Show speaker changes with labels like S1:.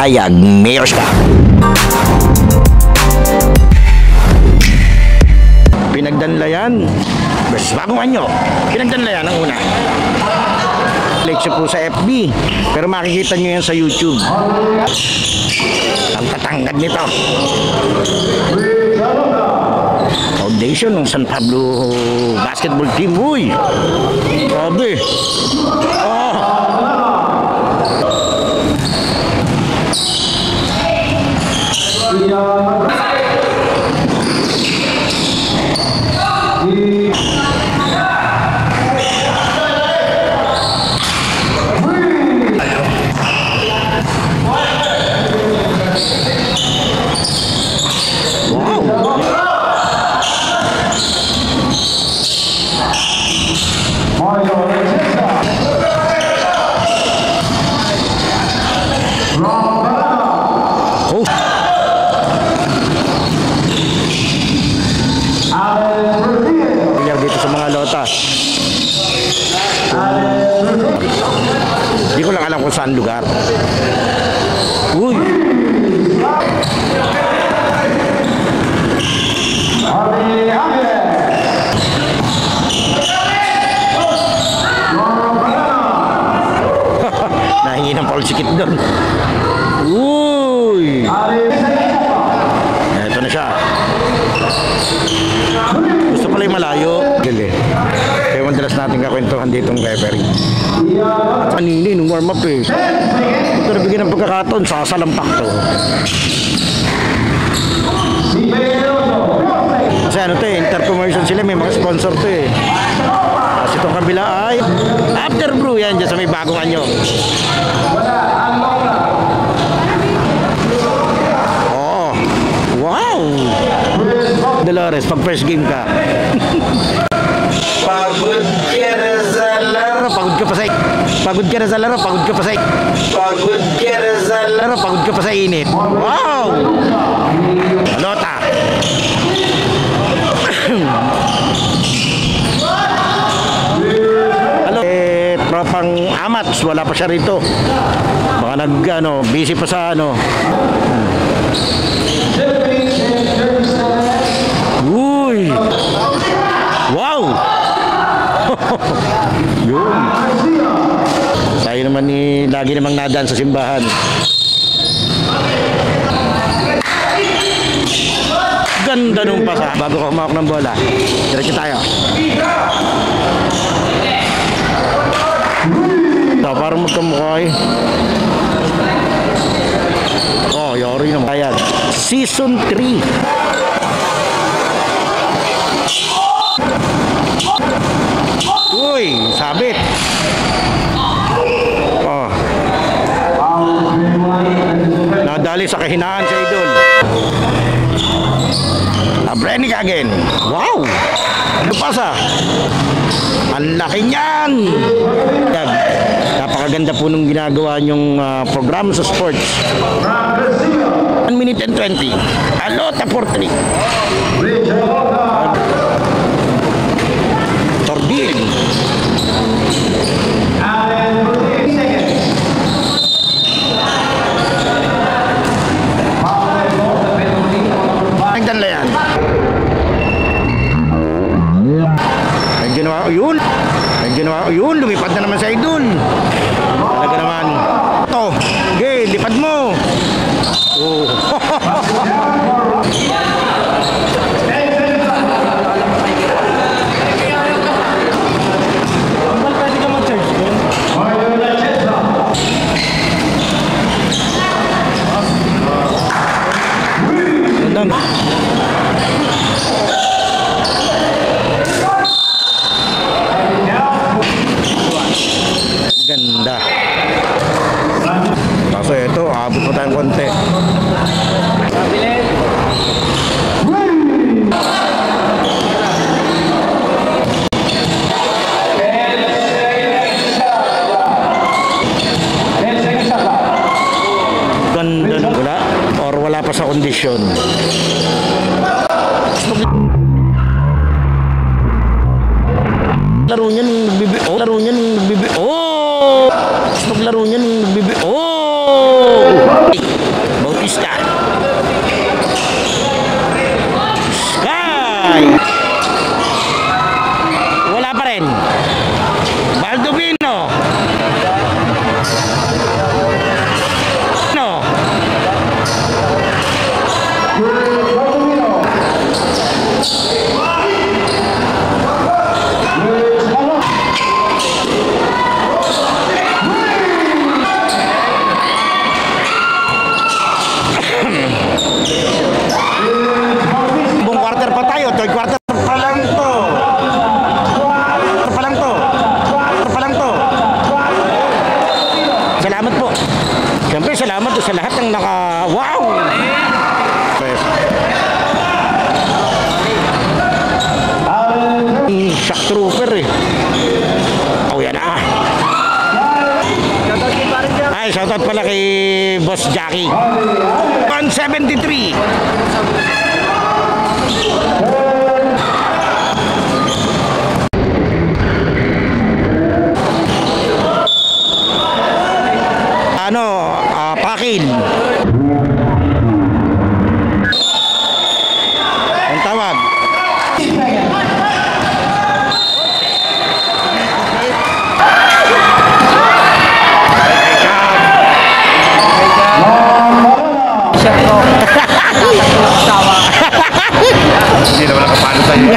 S1: Payag, Mayors ka. Pinagdanlayan versus Bagong Anyo. Pinagdanlayan ang una. Like siya po sa FB, pero makikita nyo yan sa YouTube. Ang tatangkad nito. Foundation ng San Pablo basketball team. Uy! Grabe! Dito sa mga lota. Hindi ko lang alam kung saan lugar. Uy! Nahingi ng Paul Sikit doon. Uy! Ito na siya. Gusto pala yung malayo. Kaya madalas natin kakwentuhan dito ng referee. Kanina nung warm up eh. Ito nabigyan ng pagkakataon, sasalampak to. Kasi ano to eh, intercommercial sila, may mga sponsor to eh. Kasi itong kabila ay After Brew yan dyan sa may Bagong Anyo. Oh, wow! Dolores, pag first game ka. Pagod ka na sa laro, pagod ka pa sa pagod ka na sa laro, pagod ka pa sa pagod ka na sa laro, pagod ka pa sa init. Wow! Lota. Hello. Tropang Amats, wala pa siya rito. Baka busy pa sa Uy! Wow! Yun. Tayo naman lagi namang nadaan sa simbahan. Ganda nung pasa. Bago ka humawak ng bola, diretso tayo. So, parang magkamukha eh. Oh, yori naman. Ayan. Season 3. Uy, sabit. Oh. Nadali sa kahinaan sa idol. Abrenik again. Wow. Ano pasa? Ang laki niyan. Napakaganda po nung ginagawa nyong program sa sports. 1 minute and 20. Alota for 3. Tordil. Nagdanla yan. May ginawa ko yun. May ginawa ko yun. Lumipad na naman sa idol. Talaga naman. Ito. Okay, lipad mo. Oh. Ganda. Kaso ito, abot pa tayong konti. Ganda na wala or wala pa sa kondisyon. Laro niya nung nagbibi. Oh, laro niya nung nagbibi. Oh! Maglaro niya nung nagbibi. Oh! pa lang to. Ito pa lang to. Ito pa lang to. Salamat po. Siyempre, salamat sa lahat ng wow! Shock trooper eh. Oh, yan ah. Ay, shoutout pala kay Boss Jackie. 173. Ano, Pakil. Ang tawag.
S2: Hindi naman nakapalo sa'yo.